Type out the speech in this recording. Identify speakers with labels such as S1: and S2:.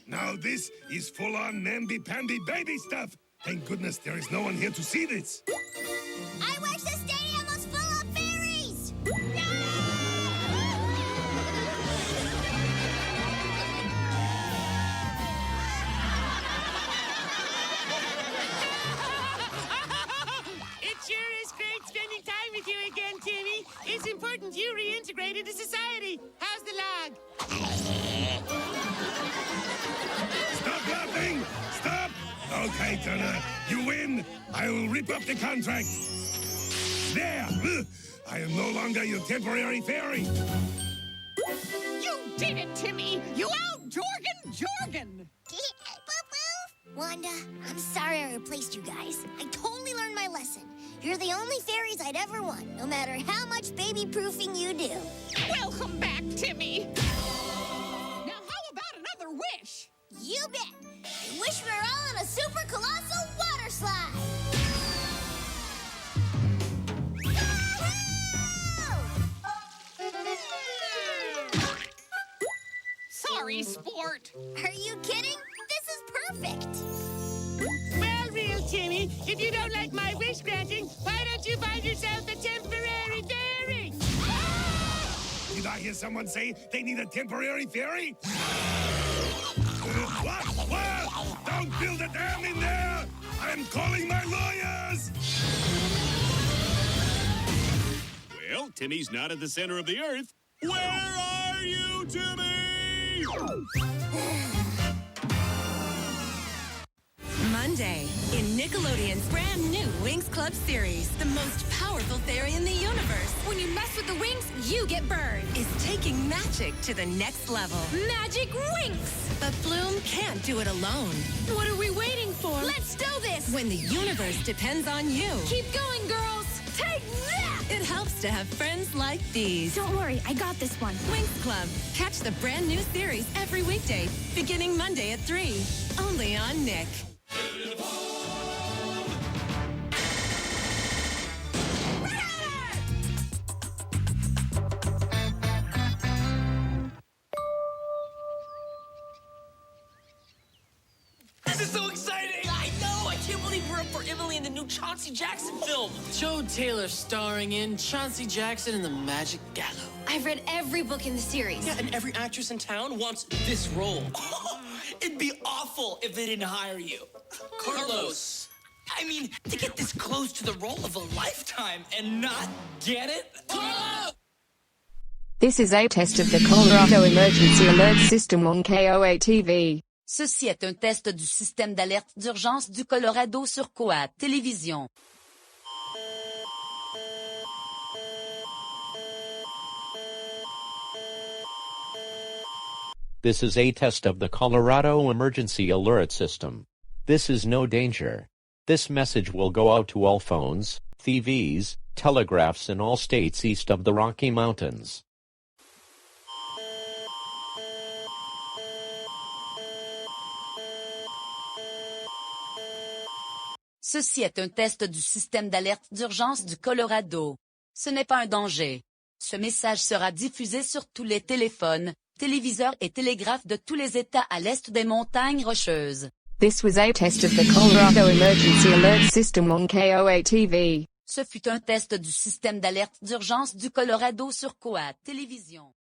S1: Now this is full-on namby-pamby baby stuff. Thank goodness there is no one here to see this.
S2: I wish the stadium was full of fairies!
S3: It sure is great spending time with you again, Timmy. It's important you reintegrate into society. How's the log?
S1: Stop laughing! Stop! Okay, Turner, you win. I will rip up the contract. There! I am no longer your temporary fairy.
S3: You did it, Timmy! You out-Jorgen!
S2: Wanda, I'm sorry I replaced you guys. I totally learned my lesson. You're the only fairies I'd ever want, no matter how much baby-proofing you do.
S3: Welcome back, Timmy! Now how about another wish?
S2: You bet! I wish we were all on a super colossal water slide!
S3: Sorry, sport.
S2: Are you kidding? This is perfect!
S3: Well, real Timmy, if you don't like my wish granting, why don't you find yourself a temporary fairy?
S1: Did I hear someone say they need a temporary fairy? What? What? Don't build a dam in there! I'm calling my lawyers!
S4: Well, Timmy's not at the center of the earth. Where are you, Timmy?
S5: Monday, in Nickelodeon's brand new Winx Club series, the most powerful fairy in the universe. When you mess with the wings, you get burned. Is taking magic to the next level. Magic Winx! But Bloom can't do it alone. What are we waiting for? Let's do this! When the universe depends on you. Keep going, girls! Take that! It helps to have friends like these.
S6: Don't worry, I got this one.
S5: Winx Club. Catch the brand new series every weekday, beginning Monday at 3. Only on Nick.
S7: This is so exciting! I know! I can't believe we're up for Emily in the new Chauncey Jackson film.
S8: Joe Taylor starring in Chauncey Jackson and the Magic Gallows.
S6: I've read every book in the series.
S7: Yeah, and every actress in town wants this role. It'd be awful if they didn't hire you. Carlos. I mean, to get this close to the role of a lifetime and not get it? Carlos!
S9: This is a test of the Colorado Emergency Alert System on KOA TV.
S10: Ceci est un test du système d'alerte d'urgence du Colorado sur KOA Télévision.
S11: This is a test of the Colorado Emergency Alert System. This is no danger. This message will go out to all phones, TVs, telegraphs in all states east of the Rocky Mountains.
S10: Ceci est un test du système d'alerte d'urgence du Colorado. Ce n'est pas un danger. Ce message sera diffusé sur tous les téléphones, téléviseurs et télégraphes de tous les États à l'est des montagnes Rocheuses.
S9: This was a test of the Colorado Emergency Alert System on KOA TV.
S10: Ce fut un test du système d'alerte d'urgence du Colorado sur KOA Télévision.